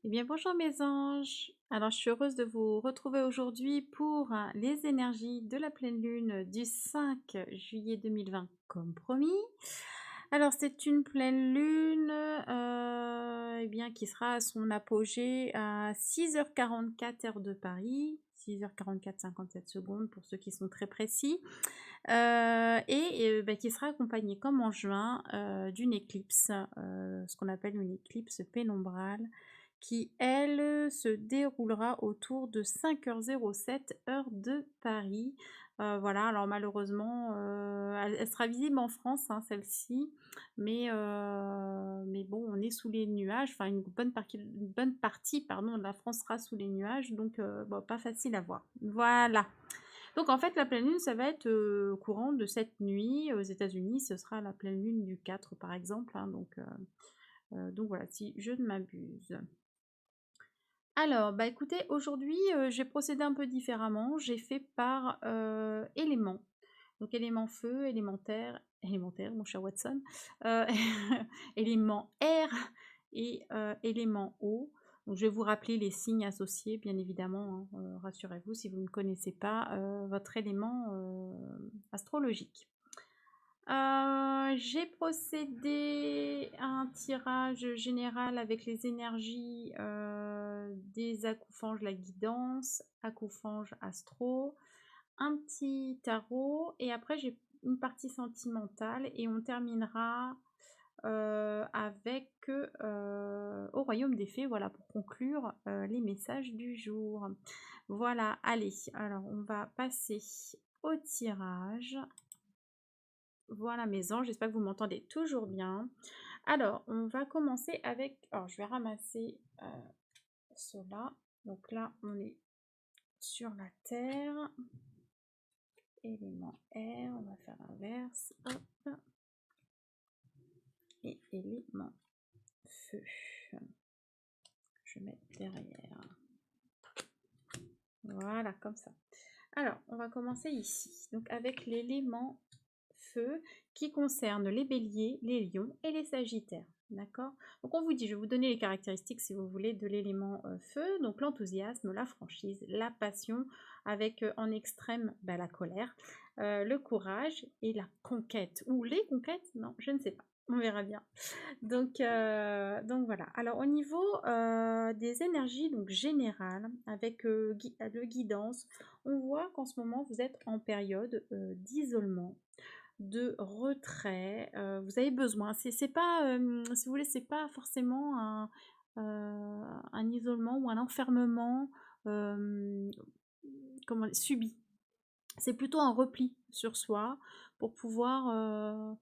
Eh bien, bonjour mes anges. Alors, je suis heureuse de vous retrouver aujourd'hui pour les énergies de la pleine lune du 5 juillet 2020, comme promis. Alors, c'est une pleine lune eh bien, qui sera à son apogée à 6h44 heure de Paris, 6h44, 57 secondes pour ceux qui sont très précis, et qui sera accompagnée, comme en juin, d'une éclipse, ce qu'on appelle une éclipse pénombrale qui, elle, se déroulera autour de 5h07 heure de Paris. Voilà, alors malheureusement, elle sera visible en France, hein, celle-ci, mais bon, on est sous les nuages, enfin une bonne partie, pardon, de la France sera sous les nuages, donc bon, pas facile à voir. Voilà. Donc en fait, la pleine lune, ça va être au courant de cette nuit aux États-Unis, ce sera la pleine lune du 4 par exemple, hein, donc voilà, si je ne m'abuse. Alors, bah écoutez, aujourd'hui, j'ai procédé un peu différemment. J'ai fait par éléments. Donc, élément feu, élémentaire, mon cher Watson, euh, élément air et élément eau. Donc, je vais vous rappeler les signes associés, bien évidemment, hein, rassurez-vous si vous ne connaissez pas votre élément astrologique. J'ai procédé à un tirage général avec les énergies des acoufanges, la guidance, acoufanges astro, un petit tarot, et après j'ai une partie sentimentale, et on terminera avec au royaume des fées, voilà, pour conclure les messages du jour. Voilà, allez, alors on va passer au tirage. Voilà mes anges, j'espère que vous m'entendez toujours bien. Alors, on va commencer avec... Alors, je vais ramasser cela. Donc là, on est sur la terre. Élément air, on va faire l'inverse. Hop. Et élément feu. Je vais mettre derrière. Voilà, comme ça. Alors, on va commencer ici. Donc, avec l'élément feu qui concerne les béliers, les lions et les sagittaires. D'accord. Donc, on vous dit, je vais vous donner les caractéristiques, si vous voulez, de l'élément feu. Donc, l'enthousiasme, la franchise, la passion, avec en extrême la colère, le courage et la conquête. Ou les conquêtes, non, je ne sais pas. On verra bien. Donc voilà. Alors au niveau des énergies donc générales, avec le guidance, on voit qu'en ce moment vous êtes en période d'isolement, de retrait. Vous avez besoin. C'est pas, si vous voulez, c'est pas forcément un isolement ou un enfermement euh, subi. C'est plutôt un repli sur soi pour pouvoir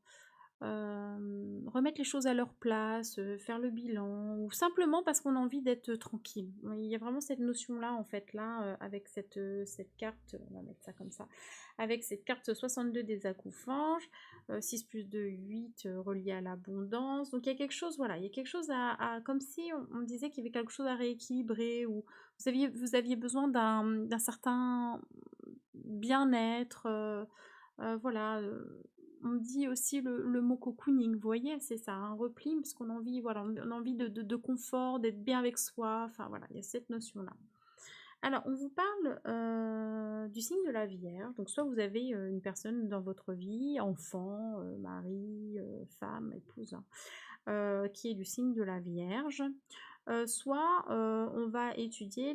remettre les choses à leur place, faire le bilan, ou simplement parce qu'on a envie d'être tranquille. Il y a vraiment cette notion-là, en fait, là, avec cette carte, on va mettre ça comme ça, avec cette carte 62 des acoufanges, 6 plus 2, 8, relié à l'abondance. Donc il y a quelque chose, voilà, il y a quelque chose comme si on disait qu'il y avait quelque chose à rééquilibrer, ou vous aviez besoin d'un certain bien-être, voilà. On dit aussi le mot cocooning, vous voyez, c'est ça, un repli, parce qu'on a envie, voilà, on a envie de confort, d'être bien avec soi, enfin voilà, il y a cette notion-là. Alors, on vous parle du signe de la Vierge, donc soit vous avez une personne dans votre vie, enfant, mari, femme, épouse, hein, qui est du signe de la Vierge. Soit on va étudier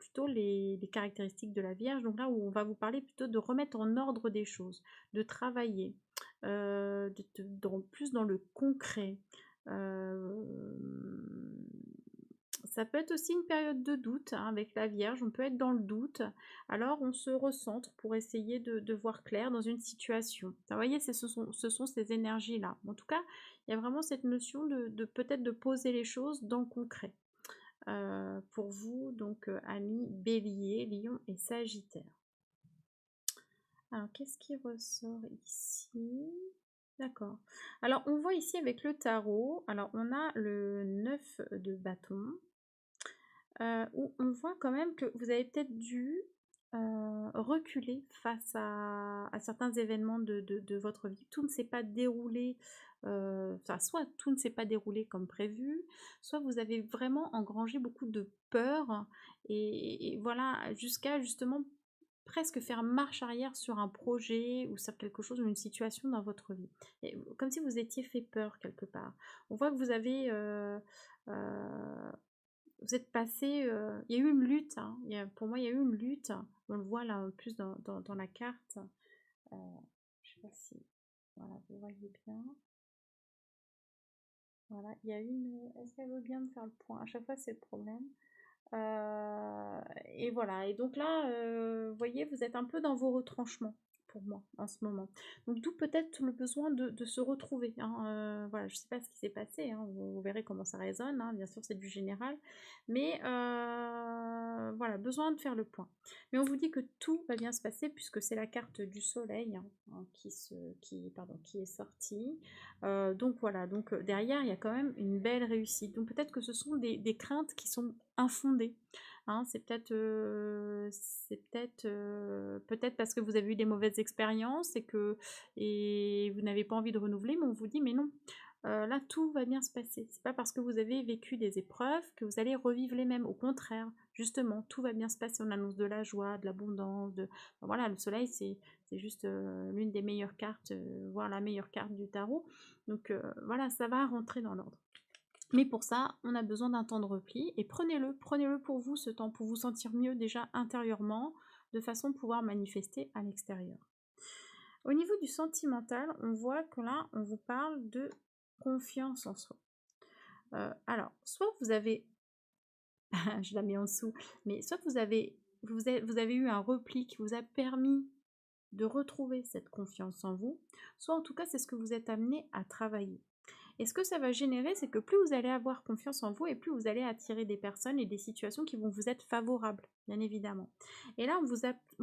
plutôt les caractéristiques de la Vierge, donc là où on va vous parler plutôt de remettre en ordre des choses, de travailler, plus dans le concret. Euh, Ça peut être aussi une période de doute, hein, avec la Vierge, on peut être dans le doute, alors on se recentre pour essayer de voir clair dans une situation. Vous voyez, ce sont ces énergies-là. En tout cas, il y a vraiment cette notion de peut-être de poser les choses dans le concret. Pour vous, donc amis Bélier, Lion et Sagittaire. Alors, qu'est-ce qui ressort ici? D'accord. Alors, on voit ici avec le tarot, alors on a le 9 de bâton, où on voit quand même que vous avez peut-être dû reculer face à certains événements de votre vie. Tout ne s'est pas déroulé enfin, soit tout ne s'est pas déroulé comme prévu, soit vous avez vraiment engrangé beaucoup de peur et voilà, jusqu'à justement presque faire marche arrière sur un projet ou sur quelque chose ou une situation dans votre vie. Et comme si vous étiez fait peur quelque part. On voit que vous avez, euh, vous êtes passé, il y a eu une lutte, hein. Pour moi, il y a eu une lutte. On le voit là en plus dans la carte. Euh, je sais pas si, voilà, vous voyez bien. Voilà, il y a une. Est-ce qu'elle veut bien me faire le point? À chaque fois, c'est le problème. Et voilà. Et donc là, vous voyez, vous êtes un peu dans vos retranchements pour moi en ce moment. Donc d'où peut-être le besoin de se retrouver, hein. Voilà, je ne sais pas ce qui s'est passé, hein. Vous verrez comment ça résonne, hein. Bien sûr, c'est du général. Mais voilà, besoin de faire le point. Mais on vous dit que tout va bien se passer puisque c'est la carte du soleil, hein, qui est sortie. Donc voilà, donc derrière, il y a quand même une belle réussite. Donc peut-être que ce sont des craintes qui sont infondées, hein. Peut-être parce que vous avez eu des mauvaises expériences et vous n'avez pas envie de renouveler, mais on vous dit mais non. Là, tout va bien se passer. C'est pas parce que vous avez vécu des épreuves que vous allez revivre les mêmes. Au contraire, justement, tout va bien se passer. On annonce de la joie, de l'abondance. Enfin, voilà, le soleil, c'est juste l'une des meilleures cartes, voire la meilleure carte du tarot. Donc voilà, ça va rentrer dans l'ordre. Mais pour ça, on a besoin d'un temps de repli et prenez-le pour vous ce temps, pour vous sentir mieux déjà intérieurement, de façon à pouvoir manifester à l'extérieur. Au niveau du sentimental, on voit que là, on vous parle de confiance en soi. Alors, soit vous avez, je la mets en dessous, mais soit vous avez eu un repli qui vous a permis de retrouver cette confiance en vous, soit en tout cas c'est ce que vous êtes amené à travailler. Et ce que ça va générer, c'est que plus vous allez avoir confiance en vous et plus vous allez attirer des personnes et des situations qui vont vous être favorables, bien évidemment. Et là, on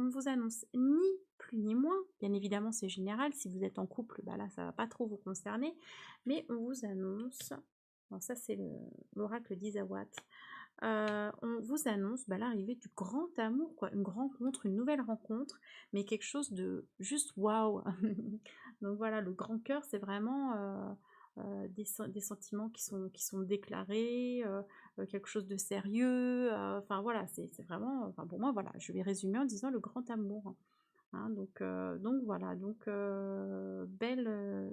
vous annonce ni plus ni moins, bien évidemment c'est général, si vous êtes en couple, bah là ça va pas trop vous concerner, mais on vous annonce, bon, ça c'est l'oracle d'Isawat, on vous annonce bah, l'arrivée du grand amour, quoi, une rencontre, une nouvelle rencontre, mais quelque chose de juste waouh. Donc voilà, le grand cœur, c'est vraiment des sentiments qui sont déclarés, quelque chose de sérieux. Enfin voilà, c'est vraiment, enfin pour moi, voilà, je vais résumer en disant le grand amour, hein. Donc voilà, donc belles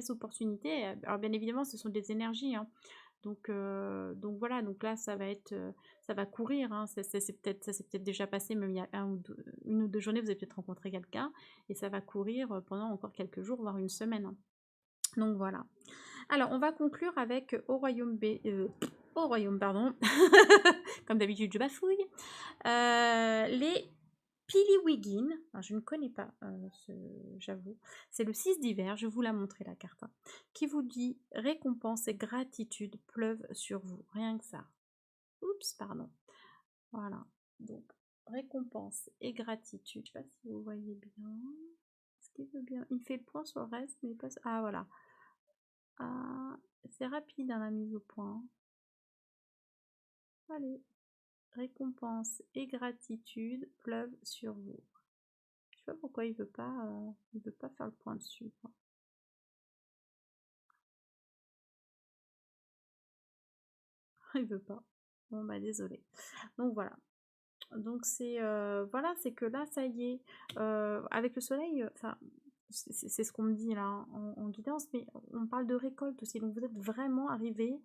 opportunités. Alors bien évidemment, ce sont des énergies, hein. Donc voilà, donc là ça va courir, hein. Ça s'est peut-être déjà passé, même il y a une ou deux journées, vous avez peut-être rencontré quelqu'un, et ça va courir pendant encore quelques jours, voire une semaine, hein. Donc voilà. Alors on va conclure avec au royaume, pardon, comme d'habitude je bafouille, les Piliwigin, alors je ne connais pas, j'avoue, c'est le 6 d'hiver, je vais vous la montrer la carte, hein, qui vous dit récompense et gratitude pleuvent sur vous, rien que ça. Oups, pardon. Voilà, donc récompense et gratitude, je ne sais pas si vous voyez bien. Est-ce qu'il veut bien? Il fait le point sur le reste, mais pas. Ah voilà. Ah, c'est rapide, hein, la mise au point. Allez, récompense et gratitude pleuvent sur vous. Je sais pas pourquoi il veut pas faire le point dessus, quoi. Il veut pas. Bon bah désolé. Donc voilà. Donc voilà, c'est que là ça y est, avec le soleil, enfin c'est ce qu'on me dit là, hein, en guidance, mais on parle de récolte aussi. Donc vous êtes vraiment arrivé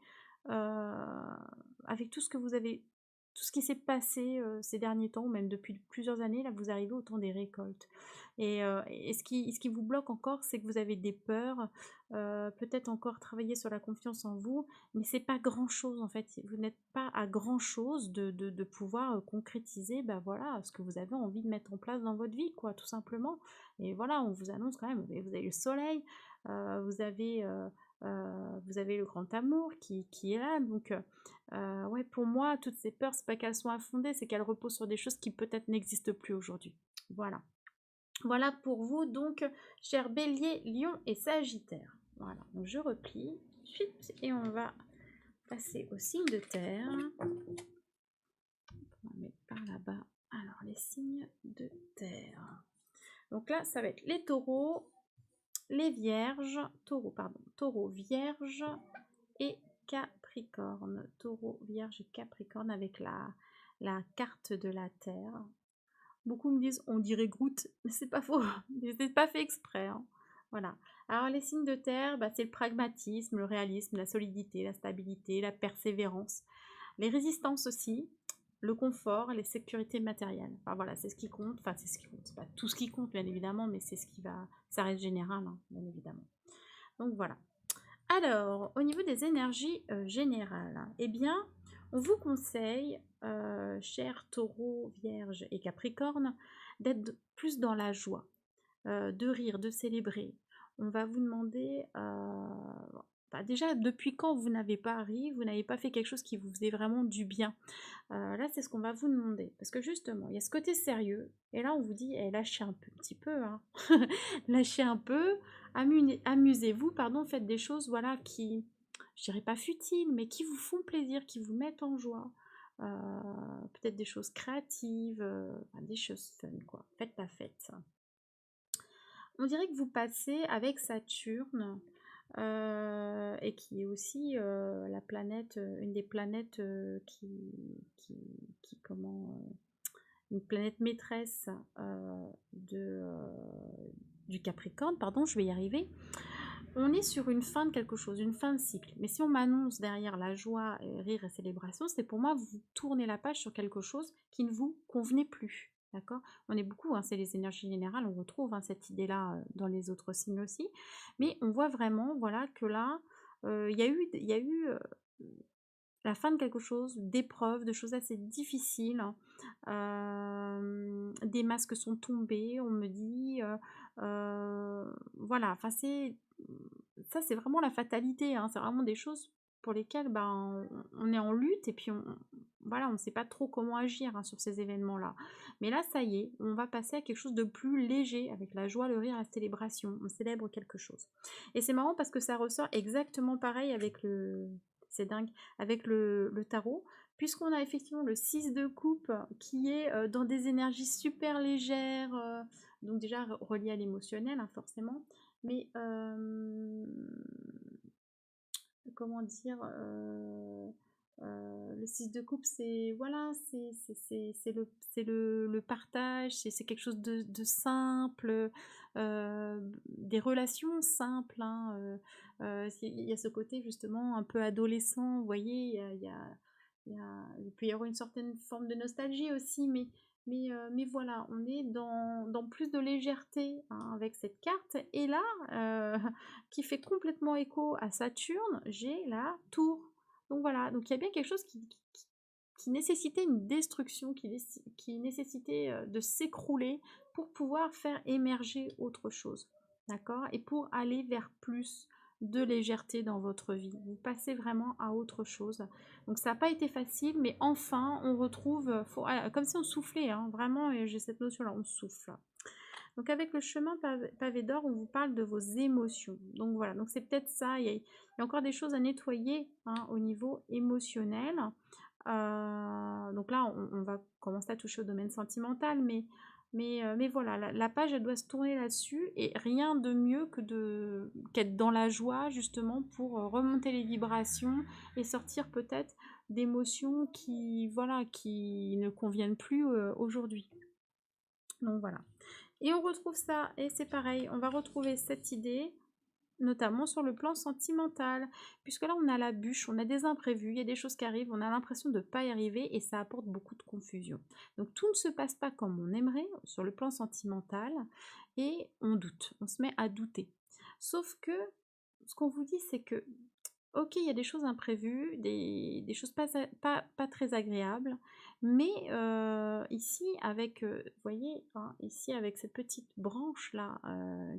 avec tout ce que vous avez, tout ce qui s'est passé ces derniers temps, ou même depuis plusieurs années, là vous arrivez au temps des récoltes. Et ce qui vous bloque encore, c'est que vous avez des peurs, peut-être encore travailler sur la confiance en vous, mais c'est pas grand-chose en fait. Vous n'êtes pas à grand-chose de pouvoir concrétiser, bah voilà, ce que vous avez envie de mettre en place dans votre vie, quoi, tout simplement. Et voilà, on vous annonce quand même, vous avez le soleil, vous avez le grand amour qui est là. Donc, ouais, pour moi, toutes ces peurs, c'est pas qu'elles sont infondées, c'est qu'elles reposent sur des choses qui peut-être n'existent plus aujourd'hui. Voilà. Voilà pour vous, donc, chers bélier, lion et sagittaire. Voilà, donc je replie, chut, et on va passer au signe de terre. On va mettre par là-bas. Alors, les signes de terre. Donc là, ça va être les taureaux, les vierges, taureau, pardon, taureau, vierge et capricorne. Taureau, vierge et capricorne avec la carte de la Terre. Beaucoup me disent, on dirait Groot, mais c'est pas faux, c'est pas fait exprès, hein. Voilà. Alors les signes de terre, bah, c'est le pragmatisme, le réalisme, la solidité, la stabilité, la persévérance, les résistances aussi, le confort, les sécurités matérielles. Enfin voilà, c'est ce qui compte. Enfin c'est ce qui compte. C'est pas tout ce qui compte bien évidemment, mais c'est ce qui va. Ça reste général, hein, bien évidemment. Donc voilà. Alors, au niveau des énergies générales, eh bien, on vous conseille, chers taureaux, vierges et capricornes, d'être plus dans la joie, de rire, de célébrer. On va vous demander, bah, déjà, depuis quand vous n'avez pas ri, vous n'avez pas fait quelque chose qui vous faisait vraiment du bien. Là, c'est ce qu'on va vous demander. Parce que justement, il y a ce côté sérieux. Et là, on vous dit, eh, lâchez un petit peu, hein. Lâchez un peu, amusez-vous, pardon, faites des choses, voilà, qui, je dirais pas futiles, mais qui vous font plaisir, qui vous mettent en joie. Peut-être des choses créatives, enfin, des choses fun, quoi. Faites la fête. On dirait que vous passez avec Saturne, et qui est aussi la planète, une des planètes qui, comment, une planète maîtresse du Capricorne, pardon, je vais y arriver. On est sur une fin de quelque chose, une fin de cycle. Mais si on m'annonce derrière la joie, et rire et célébration, c'est pour moi vous tournez la page sur quelque chose qui ne vous convenait plus. D'accord. On est beaucoup, hein, c'est les énergies générales, on retrouve, hein, cette idée-là dans les autres signes aussi. Mais on voit vraiment, voilà, que là, il y a eu la fin de quelque chose, d'épreuves, de choses assez difficiles, hein. Des masques sont tombés, on me dit. Voilà, enfin ça c'est vraiment la fatalité, hein. C'est vraiment des choses pour lesquelles ben, on est en lutte et puis voilà, on ne sait pas trop comment agir, hein, sur ces événements-là. Mais là, ça y est, on va passer à quelque chose de plus léger avec la joie, le rire, la célébration. On célèbre quelque chose. Et c'est marrant parce que ça ressort exactement pareil avec le... C'est dingue, avec le tarot, puisqu'on a effectivement le 6 de coupe qui est dans des énergies super légères, donc déjà relié à l'émotionnel, hein, forcément, mais comment dire, le 6 de coupe, c'est voilà, c'est le partage, c'est quelque chose de simple, des relations simples, hein, il y a ce côté justement un peu adolescent, vous voyez, il peut y avoir une certaine forme de nostalgie aussi, mais voilà, on est dans plus de légèreté, hein, avec cette carte. Et là, qui fait complètement écho à Saturne, j'ai la tour. Donc voilà, donc il y a bien quelque chose qui nécessitait une destruction, qui nécessitait de s'écrouler pour pouvoir faire émerger autre chose. D'accord. Et pour aller vers plus de légèreté dans votre vie. Vous passez vraiment à autre chose. Donc ça n'a pas été facile, mais enfin on retrouve, comme si on soufflait, hein, vraiment, et j'ai cette notion-là, on souffle. Donc avec le chemin pavé d'or, on vous parle de vos émotions. Donc voilà, donc c'est peut-être ça, il y a encore des choses à nettoyer, hein, au niveau émotionnel. Donc là, on va commencer à toucher au domaine sentimental, mais voilà, la page, elle doit se tourner là-dessus, et rien de mieux qu'être dans la joie, justement, pour remonter les vibrations et sortir peut-être d'émotions qui, voilà, qui ne conviennent plus aujourd'hui. Donc voilà. Et on retrouve ça, et c'est pareil, on va retrouver cette idée, notamment sur le plan sentimental, puisque là on a la bûche, on a des imprévus, il y a des choses qui arrivent, on a l'impression de ne pas y arriver, et ça apporte beaucoup de confusion. Donc tout ne se passe pas comme on aimerait sur le plan sentimental, et on doute, on se met à douter. Sauf que ce qu'on vous dit, c'est que OK, il y a des choses imprévues, des choses pas très agréables, mais ici avec, vous voyez, hein, ici avec cette petite branche-là,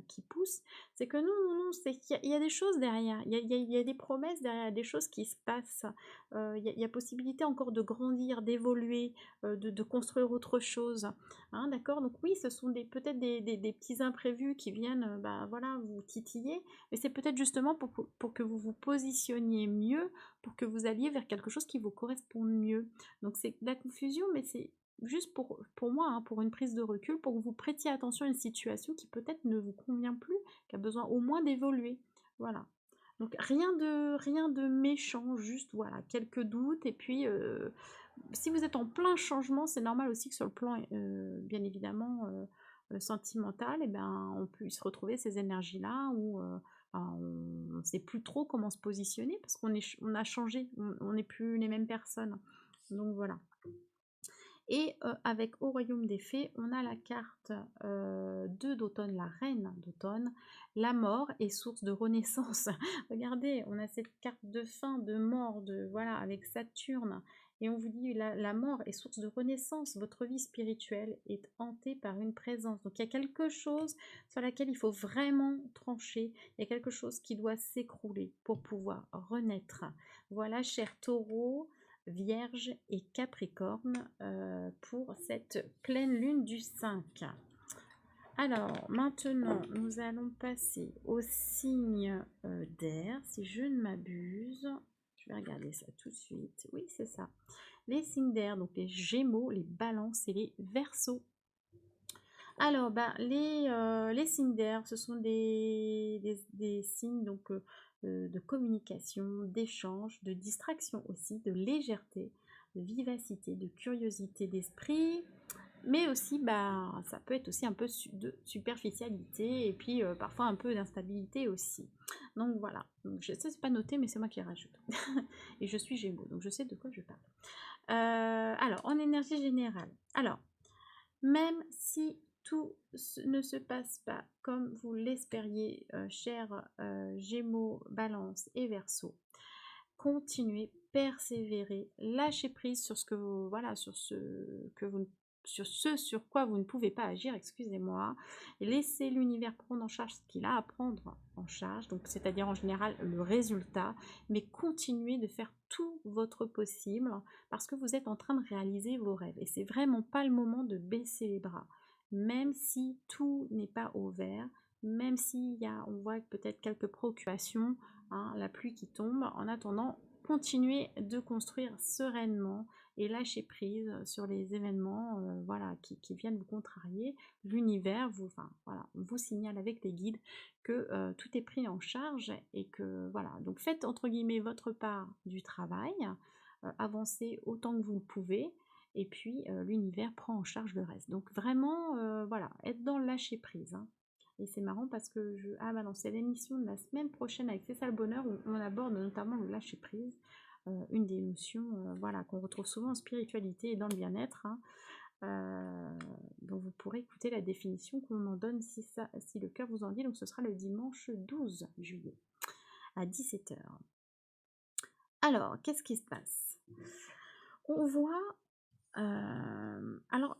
qui pousse, c'est que non, c'est qu'il y a des choses derrière, il y a des promesses derrière, des choses qui se passent, il y a possibilité encore de grandir, d'évoluer, de construire autre chose, hein, d'accord? Donc oui, ce sont peut-être des petits imprévus qui viennent, bah, voilà, vous titiller, mais c'est peut-être justement pour que vous vous positionniez mieux, pour que vous alliez vers quelque chose qui vous corresponde mieux. Donc c'est de la confusion, mais juste pour moi, hein, pour une prise de recul, pour que vous prêtiez attention à une situation qui peut-être ne vous convient plus, qui a besoin au moins d'évoluer. Voilà. Donc rien de méchant, juste voilà, quelques doutes et puis si vous êtes en plein changement, c'est normal aussi que sur le plan, bien évidemment, sentimental, et ben, on puisse retrouver ces énergies-là où ben, on ne sait plus trop comment se positionner parce on a changé, on n'est plus les mêmes personnes. Donc voilà. Et avec Au Royaume des Fées, on a la carte d'automne, la reine d'automne, la mort est source de renaissance. Regardez, on a cette carte de fin, de mort, de voilà, avec Saturne. Et on vous dit la mort est source de renaissance. Votre vie spirituelle est hantée par une présence. Donc il y a quelque chose sur laquelle il faut vraiment trancher. Il y a quelque chose qui doit s'écrouler pour pouvoir renaître. Voilà, cher taureau. Vierge et Capricorne pour cette pleine lune du 5. Alors, maintenant, nous allons passer au signe d'air, si je ne m'abuse. Je vais regarder ça tout de suite. Oui, c'est ça. Les signes d'air, donc les Gémeaux, les Balances et les Verseaux. Alors, ben, les signes d'air, ce sont des signes donc, de communication, d'échange, de distraction aussi, de légèreté, de vivacité, de curiosité d'esprit, mais aussi, bah, ça peut être aussi un peu de superficialité et puis parfois un peu d'instabilité aussi. Donc voilà, donc, je sais, c'est pas noté, mais c'est moi qui rajoute. Et je suis Gémeaux, donc je sais de quoi je parle. Alors, en énergie générale. Alors, même si tout ne se passe pas comme vous l'espériez, chers Gémeaux, Balance et Verseau, continuez, persévérez, lâchez prise sur ce que vous, voilà, sur ce que vous, sur ce sur quoi vous ne pouvez pas agir, excusez-moi. Laissez l'univers prendre en charge ce qu'il a à prendre en charge, donc c'est-à-dire en général le résultat, mais continuez de faire tout votre possible parce que vous êtes en train de réaliser vos rêves et c'est vraiment pas le moment de baisser les bras, même si tout n'est pas au vert, même s'il y a, on voit peut-être quelques préoccupations, hein, la pluie qui tombe. En attendant, continuez de construire sereinement et lâcher prise sur les événements voilà, qui viennent vous contrarier. L'univers vous, enfin, voilà, vous signale avec les guides que tout est pris en charge et que voilà. Donc faites entre guillemets votre part du travail, avancez autant que vous le pouvez. Et puis l'univers prend en charge le reste. Donc vraiment, voilà, être dans le lâcher prise. Hein. Et c'est marrant parce que ah bah non, c'est l'émission de la semaine prochaine avec C'est ça le bonheur où on aborde notamment le lâcher prise, une des notions voilà, qu'on retrouve souvent en spiritualité et dans le bien-être. Hein. Donc vous pourrez écouter la définition qu'on en donne si le cœur vous en dit. Donc ce sera le dimanche 12 juillet à 17h. Alors, qu'est-ce qui se passe? On voit... alors,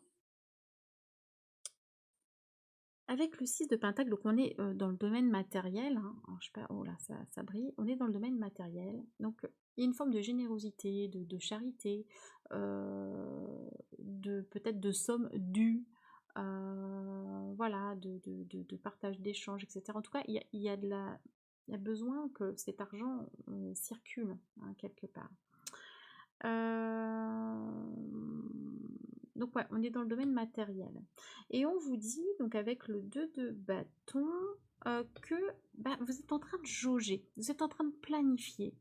avec le 6 de Pentacle, donc on est dans le domaine matériel, hein. Alors, je sais pas, oh là, ça brille, on est dans le domaine matériel, donc il y a une forme de générosité, de charité, de peut-être de sommes dues, voilà, de partage d'échanges, etc. En tout cas, il y a besoin que cet argent circule hein, quelque part. Donc ouais, on est dans le domaine matériel. Et on vous dit, donc avec le 2 de bâton, que bah, vous êtes en train de jauger, vous êtes en train de planifier.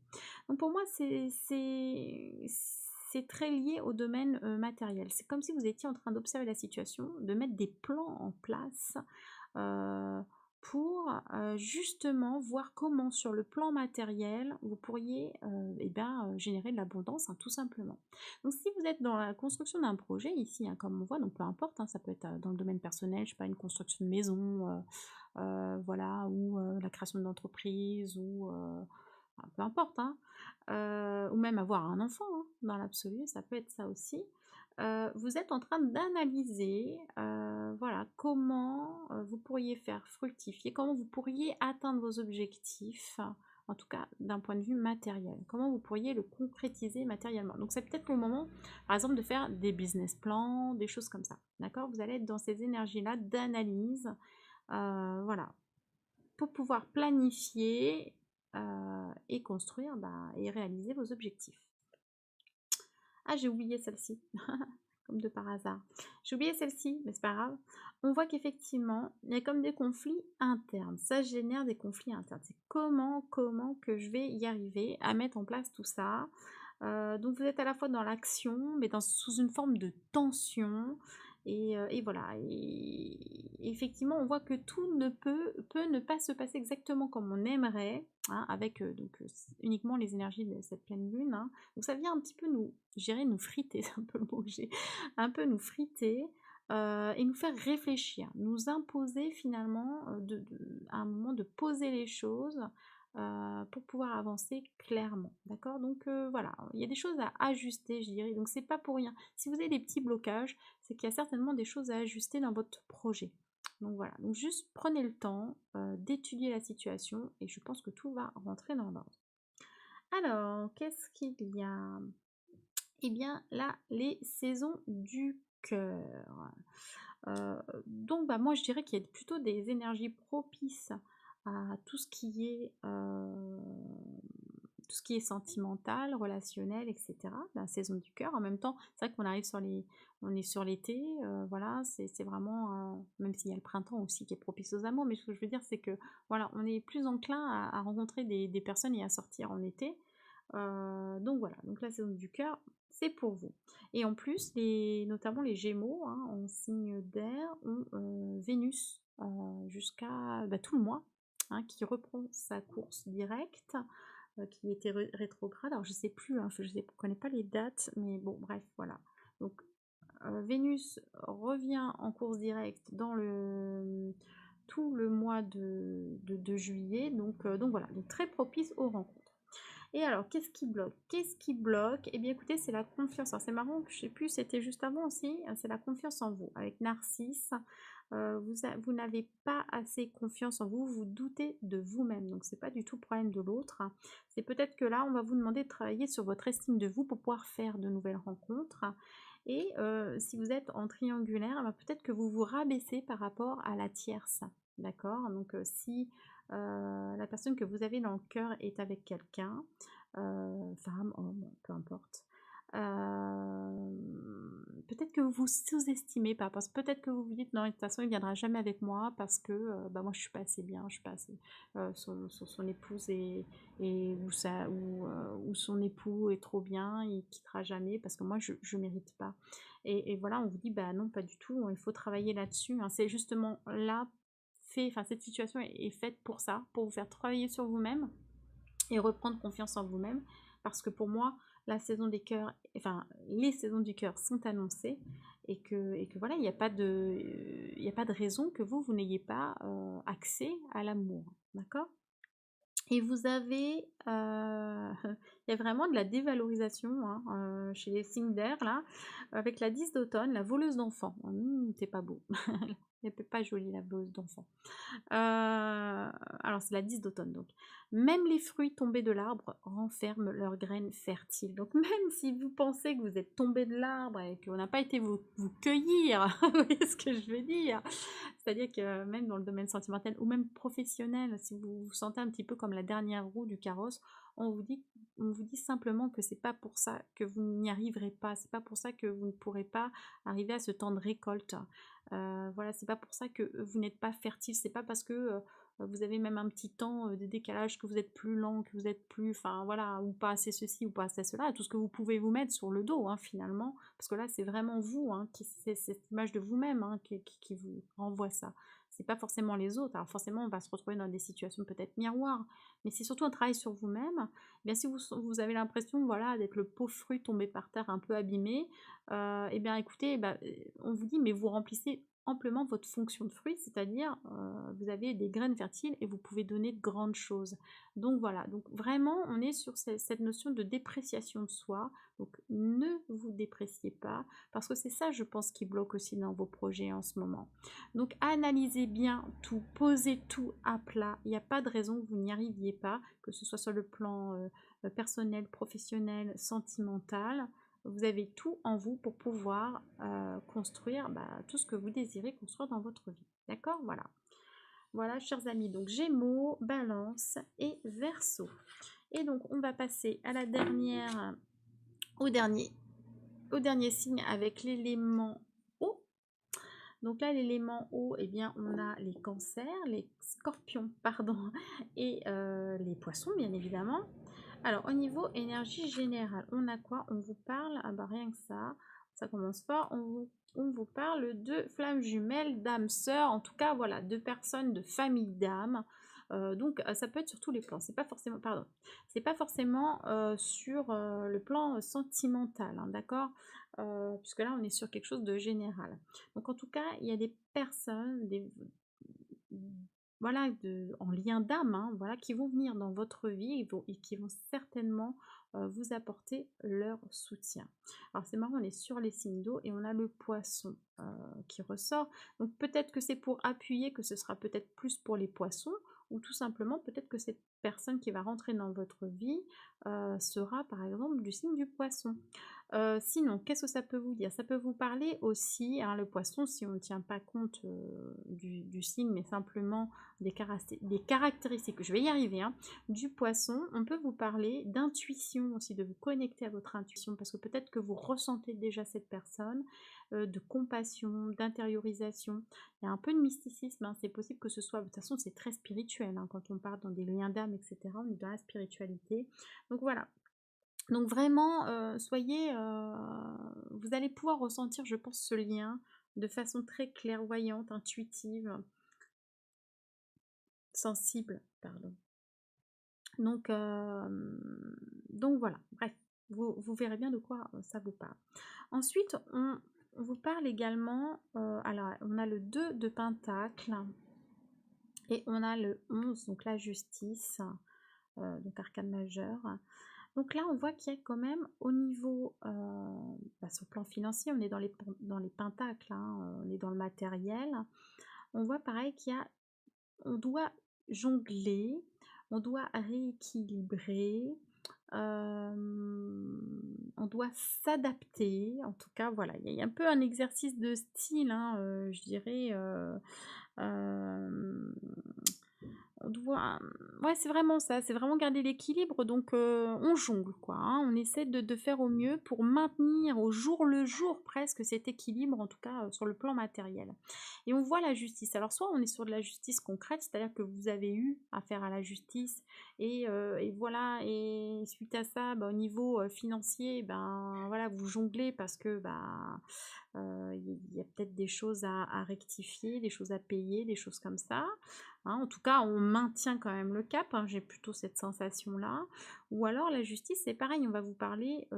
Donc pour moi, c'est très lié au domaine matériel. C'est comme si vous étiez en train d'observer la situation, de mettre des plans en place pour justement voir comment sur le plan matériel vous pourriez générer de l'abondance, hein, tout simplement. Donc si vous êtes dans la construction d'un projet ici, hein, comme on voit, donc peu importe, hein, ça peut être dans le domaine personnel, je sais pas, une construction de maison, voilà, ou la création d'entreprise, ou enfin, peu importe, hein, ou même avoir un enfant, hein, dans l'absolu, ça peut être ça aussi. Vous êtes en train d'analyser voilà, comment vous pourriez faire fructifier, comment vous pourriez atteindre vos objectifs, en tout cas d'un point de vue matériel, comment vous pourriez le concrétiser matériellement. Donc c'est peut-être le moment, par exemple, de faire des business plans, des choses comme ça. D'accord? Vous allez être dans ces énergies-là d'analyse, voilà, pour pouvoir planifier et construire et réaliser vos objectifs. Ah, j'ai oublié celle-ci. comme de par hasard. J'ai oublié celle-ci, mais c'est pas grave. On voit qu'effectivement, il y a comme des conflits internes. Ça génère des conflits internes. C'est comment que je vais y arriver à mettre en place tout ça. Donc vous êtes à la fois dans l'action, mais sous une forme de tension. Et voilà. Et effectivement, on voit que tout peut ne pas se passer exactement comme on aimerait, hein, avec uniquement les énergies de cette pleine lune, hein. Donc ça vient un petit peu nous, je dirais nous friter, c'est un peu le mot que j'ai, un peu nous friter et nous faire réfléchir, nous imposer finalement à un moment de poser les choses pour pouvoir avancer clairement. D'accord? Donc voilà, il y a des choses à ajuster, je dirais. Donc c'est pas pour rien. Si vous avez des petits blocages, c'est qu'il y a certainement des choses à ajuster dans votre projet. Donc voilà, donc juste prenez le temps d'étudier la situation et je pense que tout va rentrer dans l'ordre. Alors, qu'est-ce qu'il y a? Eh bien là, les saisons du cœur. Donc bah, moi je dirais qu'il y a plutôt des énergies propices à tout ce qui est sentimental, relationnel, etc. La saison du cœur. En même temps, c'est vrai qu'on arrive on est sur l'été, voilà, c'est vraiment, même s'il y a le printemps aussi qui est propice aux amours, mais ce que je veux dire, c'est que voilà, on est plus enclin à rencontrer des personnes et à sortir en été. Donc voilà, donc la saison du cœur, c'est pour vous. Et en plus, notamment les Gémeaux, hein, en signe d'air, ont Vénus jusqu'à bah, tout le mois, hein, qui reprend sa course directe, qui était rétrograde. Alors je sais plus, hein, je ne connais pas les dates, mais bon, bref, voilà. Donc Vénus revient en course directe dans tout le mois de juillet, donc voilà, donc très propice aux rencontres. Et alors, qu'est-ce qui bloque? Qu'est-ce qui bloque? Eh bien, écoutez, c'est la confiance. Alors, c'est marrant, je sais plus, c'était juste avant aussi, c'est la confiance en vous. Avec Narcisse, vous n'avez pas assez confiance en vous, vous doutez de vous-même. Donc, c'est pas du tout le problème de l'autre. C'est peut-être que là, on va vous demander de travailler sur votre estime de vous pour pouvoir faire de nouvelles rencontres. Et si vous êtes en triangulaire, bah, peut-être que vous vous rabaissez par rapport à la tierce. D'accord? Donc, si la personne que vous avez dans le cœur est avec quelqu'un, femme, homme, peu importe. Peut-être que vous vous sous-estimez pas, parce que peut-être que vous vous dites non, de toute façon il viendra jamais avec moi parce que bah, moi je suis pas assez bien, je suis pas assez. Son épouse ou son époux est trop bien, il quittera jamais parce que moi je mérite pas. Et voilà, on vous dit bah non, pas du tout, il faut travailler là-dessus, hein. C'est justement là enfin cette situation est faite pour ça, pour vous faire travailler sur vous-même et reprendre confiance en vous-même. Parce que pour moi, la saison des cœurs, enfin les saisons du cœur sont annoncées et que voilà, il n'y a pas de raison que vous n'ayez pas accès à l'amour. D'accord? Et vous avez, il y a vraiment de la dévalorisation hein, chez les signes d'air, là, avec la 10 d'automne, la voleuse d'enfants. T'es pas beau. Elle n'est pas jolie, la voleuse d'enfants. Alors c'est la 10 d'automne donc. Même les fruits tombés de l'arbre renferment leurs graines fertiles. Donc même si vous pensez que vous êtes tombé de l'arbre et qu'on n'a pas été vous cueillir, vous voyez ce que je veux dire? C'est-à-dire que même dans le domaine sentimental ou même professionnel, si vous vous sentez un petit peu comme la dernière roue du carrosse, on vous dit, on vous dit simplement que c'est pas pour ça que vous n'y arriverez pas, c'est pas pour ça que vous ne pourrez pas arriver à ce temps de récolte. Voilà, c'est pas pour ça que vous n'êtes pas fertile, c'est pas parce que vous avez même un petit temps de décalage que vous êtes plus lent, que vous êtes plus, enfin voilà, ou pas assez ceci ou pas assez cela, tout ce que vous pouvez vous mettre sur le dos hein, finalement, parce que là c'est vraiment vous, hein, c'est cette image de vous-même hein, qui vous renvoie ça. C'est pas forcément les autres. Alors forcément on va se retrouver dans des situations peut-être miroirs, mais c'est surtout un travail sur vous-même. Eh bien si vous avez l'impression voilà d'être le pauvre fruit tombé par terre un peu abîmé, eh bien écoutez, on vous dit mais vous remplissez amplement votre fonction de fruit, c'est-à-dire vous avez des graines fertiles et vous pouvez donner de grandes choses. Donc voilà, donc vraiment on est sur cette notion de dépréciation de soi, donc ne vous dépréciez pas, parce que c'est ça je pense qui bloque aussi dans vos projets en ce moment. Donc analysez bien tout, posez tout à plat, il n'y a pas de raison que vous n'y arriviez pas, que ce soit sur le plan personnel, professionnel, sentimental. Vous avez tout en vous pour pouvoir construire tout ce que vous désirez construire dans votre vie. D'accord? Voilà. Voilà, chers amis. Donc, Gémeaux, Balance et Verseau. Et donc, on va passer à au dernier au dernier signe avec l'élément eau. Donc là, l'élément eau, eh bien, on a les cancers, les scorpions, pardon, et les poissons, bien évidemment. Alors, au niveau énergie générale, on a quoi? On vous parle, ah bah rien que ça commence fort, on vous parle de flammes jumelles, d'âmes sœurs, en tout cas, voilà, de personnes de famille d'âmes. Donc, ça peut être sur tous les plans. C'est pas forcément, pardon, c'est pas forcément sur le plan sentimental, hein, d'accord? Puisque là, on est sur quelque chose de général. Donc, en tout cas, il y a des personnes, voilà, en lien d'âme, hein, voilà, qui vont venir dans votre vie et qui vont certainement vous apporter leur soutien. Alors c'est marrant, on est sur les signes d'eau et on a le poisson qui ressort. Donc peut-être que c'est pour appuyer, que ce sera peut-être plus pour les poissons, ou tout simplement peut-être que cette personne qui va rentrer dans votre vie sera par exemple du signe du poisson. Sinon, qu'est-ce que ça peut vous dire? Ça peut vous parler aussi, hein, le poisson, si on ne tient pas compte du signe, mais simplement des caractéristiques, je vais y arriver, hein, du poisson, on peut vous parler d'intuition aussi, de vous connecter à votre intuition, parce que peut-être que vous ressentez déjà cette personne, de compassion, d'intériorisation. Il y a un peu de mysticisme, hein, c'est possible que ce soit, de toute façon c'est très spirituel, hein, quand on parle dans des liens d'âme, etc., on est dans la spiritualité. Donc voilà, donc vraiment, vous allez pouvoir ressentir, je pense, ce lien de façon très clairvoyante, intuitive, sensible, pardon. Donc, donc voilà, bref, vous verrez bien de quoi ça vous parle. Ensuite, on vous parle également, alors on a le 2 de Pentacle et on a le 11, donc la justice, donc arcane majeur. Donc là, on voit qu'il y a quand même au niveau, sur le plan financier, on est dans les pentacles, hein, on est dans le matériel. On voit pareil on doit jongler, on doit rééquilibrer, on doit s'adapter. En tout cas, voilà, il y a un peu un exercice de style, hein, je dirais. Euh, on doit, ouais, c'est vraiment ça, c'est vraiment garder l'équilibre, donc on jongle, quoi, hein. On essaie de faire au mieux pour maintenir au jour le jour presque cet équilibre, en tout cas sur le plan matériel. Et on voit la justice. Alors soit on est sur de la justice concrète, c'est-à-dire que vous avez eu affaire à la justice et voilà, et suite à ça, bah, au niveau financier, ben voilà, vous jonglez parce que bah il y a peut-être des choses à rectifier, des choses à payer, des choses comme ça. Hein, en tout cas, on maintient quand même le cap, hein, j'ai plutôt cette sensation-là. Ou alors la justice, c'est pareil, on va vous parler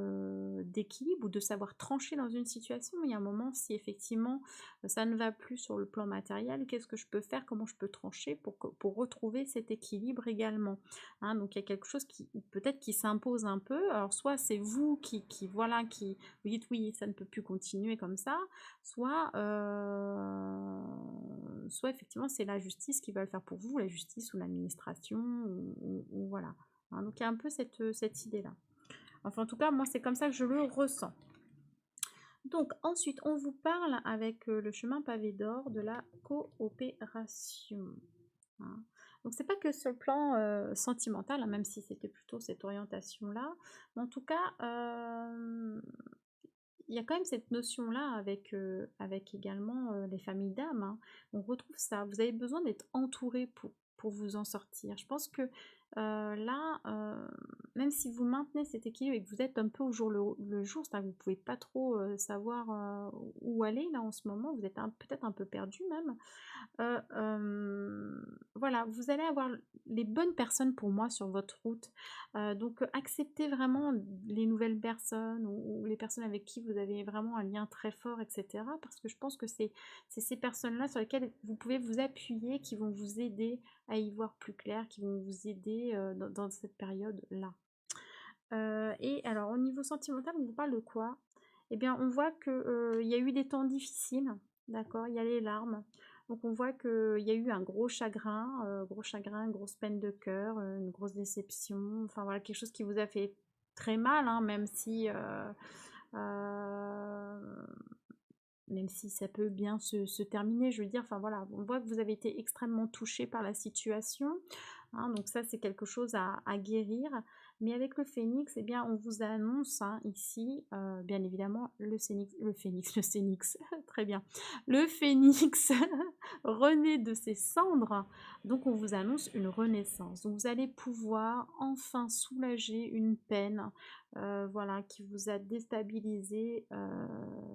d'équilibre ou de savoir trancher dans une situation. Il y a un moment, si effectivement ça ne va plus sur le plan matériel, qu'est-ce que je peux faire, comment je peux trancher pour retrouver cet équilibre également. Hein, donc il y a quelque chose qui peut-être qui s'impose un peu. Alors soit c'est vous voilà, qui vous dites oui, ça ne peut plus continuer comme ça, soit, soit effectivement c'est la justice qui va le faire pour vous, la justice ou l'administration, ou voilà. Hein, donc il y a un peu cette idée-là. Enfin en tout cas, moi c'est comme ça que je le ressens. Donc ensuite, on vous parle avec le chemin pavé d'or de la coopération. Hein. Donc c'est pas que sur le plan sentimental, hein, même si c'était plutôt cette orientation-là, mais en tout cas, il y a quand même cette notion-là avec également les familles d'âmes, hein. On retrouve ça. Vous avez besoin d'être entouré pour vous en sortir. Je pense que là, même si vous maintenez cet équilibre et que vous êtes un peu au jour le jour, c'est-à-dire que vous ne pouvez pas trop savoir où aller là en ce moment, vous êtes peut-être un peu perdu même. Voilà, vous allez avoir les bonnes personnes pour moi sur votre route. Donc acceptez vraiment les nouvelles personnes ou les personnes avec qui vous avez vraiment un lien très fort, etc. Parce que je pense que c'est ces personnes-là sur lesquelles vous pouvez vous appuyer, qui vont vous aider à y voir plus clair, qui vont vous aider dans cette période-là. Et alors au niveau sentimental, on vous parle de quoi? Eh bien, on voit qu'il y a eu des temps difficiles, d'accord? Il y a les larmes. Donc on voit qu'il y a eu un gros chagrin, une grosse peine de cœur, une grosse déception, enfin voilà, quelque chose qui vous a fait très mal, hein, euh, même si ça peut bien se terminer, je veux dire, enfin voilà, on voit que vous avez été extrêmement touché par la situation, hein, donc ça c'est quelque chose à guérir, Mais avec le phénix, eh bien, on vous annonce hein, ici, bien évidemment, le phénix, très bien, le phénix renaît de ses cendres, donc on vous annonce une renaissance. Donc vous allez pouvoir enfin soulager une peine, voilà, qui vous a déstabilisé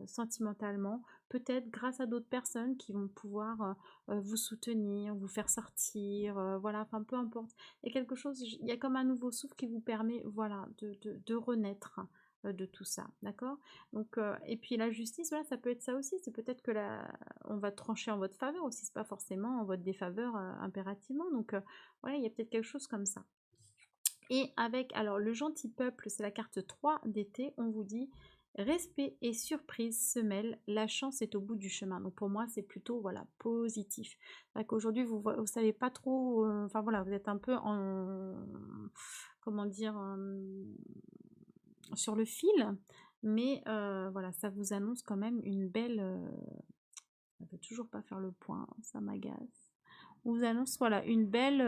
sentimentalement, peut-être grâce à d'autres personnes qui vont pouvoir vous soutenir, vous faire sortir, voilà, enfin peu importe. Il y a quelque chose, il y a comme un nouveau souffle qui vous permet, voilà, de renaître de tout ça, d'accord? Donc, et puis la justice, voilà, ça peut être ça aussi, c'est peut-être que on va trancher en votre faveur aussi, c'est pas forcément en votre défaveur impérativement, donc voilà, il y a peut-être quelque chose comme ça. Et avec, alors le gentil peuple, c'est la carte 3 d'été, on vous dit respect et surprise se mêlent, la chance est au bout du chemin. Donc pour moi, c'est plutôt voilà, positif. Qu'aujourd'hui, vous ne savez pas trop, enfin voilà, vous êtes un peu en, comment dire, sur le fil, mais voilà, ça vous annonce quand même une belle, ça ne veut toujours pas faire le point, ça m'agace. On vous annonce voilà une belle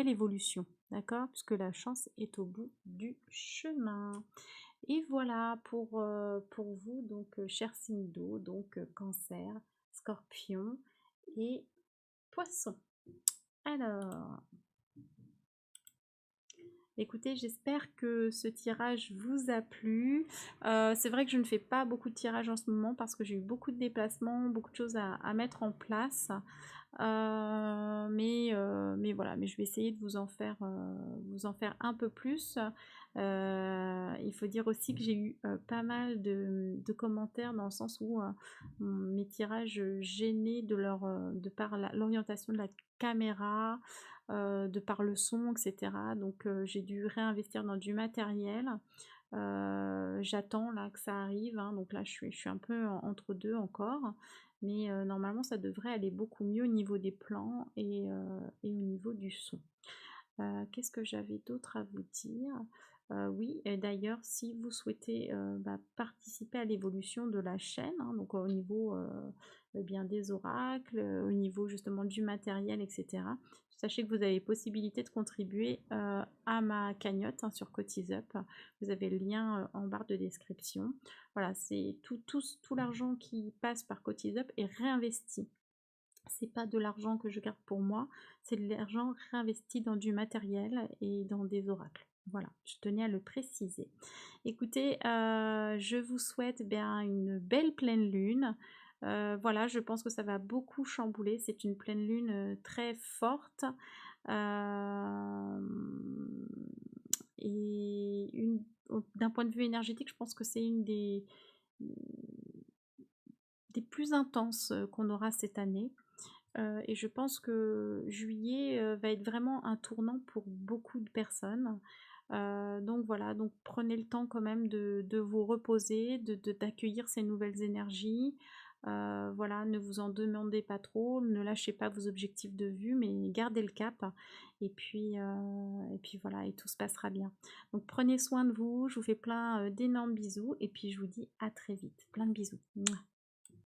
évolution, d'accord? Puisque la chance est au bout du chemin. Et voilà pour vous, donc cher signe d'eau, donc cancer, scorpion et poisson. Alors, écoutez, j'espère que ce tirage vous a plu. C'est vrai que je ne fais pas beaucoup de tirages en ce moment parce que j'ai eu beaucoup de déplacements, beaucoup de choses à mettre en place. Mais voilà, mais je vais essayer de vous en faire un peu plus. Il faut dire aussi que j'ai eu pas mal de commentaires dans le sens où mes tirages gênaient de par l'orientation de la caméra, de par le son, etc. Donc j'ai dû réinvestir dans du matériel. J'attends là que ça arrive, hein, donc là je suis un peu entre deux encore, mais normalement ça devrait aller beaucoup mieux au niveau des plans et au niveau du son. Qu'est-ce que j'avais d'autre à vous dire? Oui, et d'ailleurs, si vous souhaitez participer à l'évolution de la chaîne, hein, donc au niveau bien des oracles, au niveau justement du matériel, etc. Sachez que vous avez possibilité de contribuer à ma cagnotte hein, sur CotisUp. Vous avez le lien en barre de description. Voilà, c'est tout l'argent qui passe par CotisUp est réinvesti. C'est pas de l'argent que je garde pour moi, c'est de l'argent réinvesti dans du matériel et dans des oracles. Voilà, je tenais à le préciser. Écoutez, je vous souhaite bien une belle pleine lune. Voilà, je pense que ça va beaucoup chambouler. C'est une pleine lune très forte. Euh, et d'un point de vue énergétique, je pense que c'est une des plus intenses qu'on aura cette année. Et je pense que juillet va être vraiment un tournant pour beaucoup de personnes. Donc voilà, donc prenez le temps quand même de vous reposer, d'accueillir ces nouvelles énergies. Voilà, ne vous en demandez pas trop, ne lâchez pas vos objectifs de vue, mais gardez le cap. Et puis voilà, et tout se passera bien. Donc prenez soin de vous, je vous fais plein d'énormes bisous, et puis je vous dis à très vite. Plein de bisous. Mouah.